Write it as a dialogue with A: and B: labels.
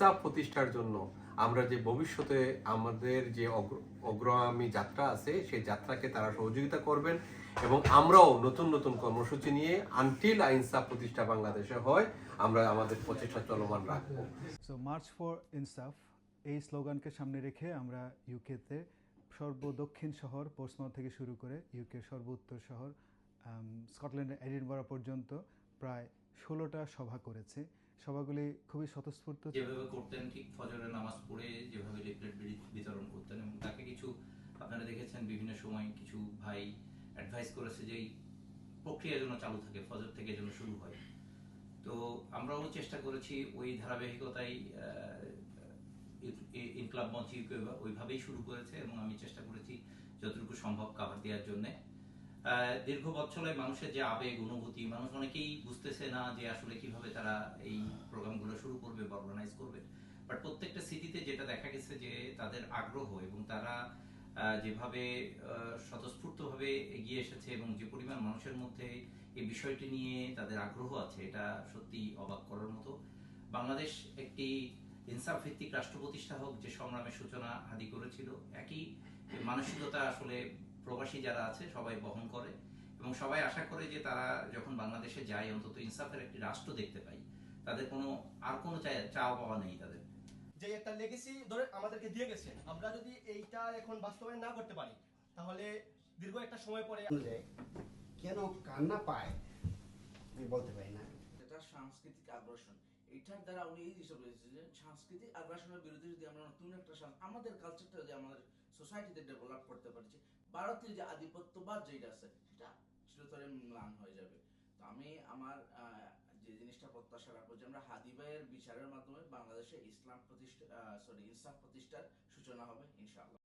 A: ইনসাফ প্রতিষ্ঠার জন্য আমরা যে ভবিষ্যতে আমাদের যে অগ্রগামী যাত্রা আছে সেই যাত্রাকে তারা সহযোগিতা করবেন এবং আমরাও নতুন নতুন কর্মসূচি নিয়ে আনটিল ইনসাফ প্রতিষ্ঠা বাংলাদেশে হয় আমরা আমাদের প্রচেষ্টা চলমান রাখবো।
B: সো মার্চ ফর ইনসাফ এই স্লোগানকে সামনে রেখে আমরা ইউকেতে সর্বদক্ষিণ শহর পোর্টসমাউথ থেকে শুরু করে ইউকের সর্বোত্তর শহর স্কটল্যান্ডের এডিনবরা পর্যন্ত প্রায় 16টা সভা করেছে। সভাগুলি খুবই স্বতঃস্ফূর্ত।
C: যেভাবে করতেন ঠিক ফজরের নামাজ পড়ে যেভাবে লিফলেট বিতরণ করতেন এবং তাকে কিছু আপনারা দেখেছেন বিভিন্ন সময় কিছু ভাই অ্যাডভাইস করেছে যে এই প্রক্রিয়া যেন চালু থাকে, ফজর থেকে যেন শুরু হয়। তো আমরাও চেষ্টা করেছি ওই ধারাবাহিকতায় ইনকলাব মঞ্চ ইউকে ওইভাবেই শুরু করেছে এবং আমি চেষ্টা করেছি যতটুকু সম্ভব কাভার দেওয়ার জন্য। দীর্ঘ বছরে মানুষের যে আবেগ অনুভূতি, মানুষ অনেকেই বুঝতেছে না যে আসলে কিভাবে তারা এই প্রোগ্রামগুলো শুরু করবে বা অর্গানাইজ করবে, বাট প্রত্যেকটা সিটিতে যেটা দেখা গেছে যে তাদের আগ্রহ এবং তারা যেভাবে স্বতঃস্ফূর্তভাবে এগিয়ে এসেছে এবং যে পরিমাণ মানুষের মধ্যে এই বিষয়টি নিয়ে তাদের আগ্রহ আছে এটা সত্যি অবাক করার মতো। বাংলাদেশ একটি ইনসাফ ভিত্তিক রাষ্ট্র প্রতিষ্ঠা হোক যে সংগ্রামের সূচনা হাদি করেছিল, একই মানসিকতা আসলে প্রবাসী যারা আছে সবাই বহন করে এবং সবাই আশা করে যে তারা যখন বাংলাদেশে যায় অন্তত ইনসাফের একটি রাষ্ট্র দেখতে পাই, তাদের কোনো চাওয়া পাওয়া নেই তাদের।
D: যে একটা লেগেসি ধরে আমাদেরকে দিয়ে গেছে, আমরা যদি এইটা এখন বাস্তবায়ন না করতে পারি তাহলে দীর্ঘ একটা সময় পরে
E: কেন কান্না পায় আমি বলতে পারি না।
F: এটা সাংস্কৃতিক আগ্রাসন, এটার দ্বারা উনি এই হিসাবে বলেছেন যে সাংস্কৃতিক আগ্রাসনের বিরুদ্ধে যদি আমরা নতুন একটা আমাদের কালচারটা যদি আমাদের সোসাইটিতে ডেভেলপ করতে পারছি, ভারতীয় যে আধিপত্যবাদ যেটা আছে সেটা চিরতরে ম্লান হয়ে যাবে। তো আমি আমার যে জিনিসটা প্রত্যাশা রাখবো যে আমরা হাদি ভাইয়ের বিচারের মাধ্যমে বাংলাদেশে ইনসাফ প্রতিষ্ঠার সূচনা হবে ইনশাআল্লাহ।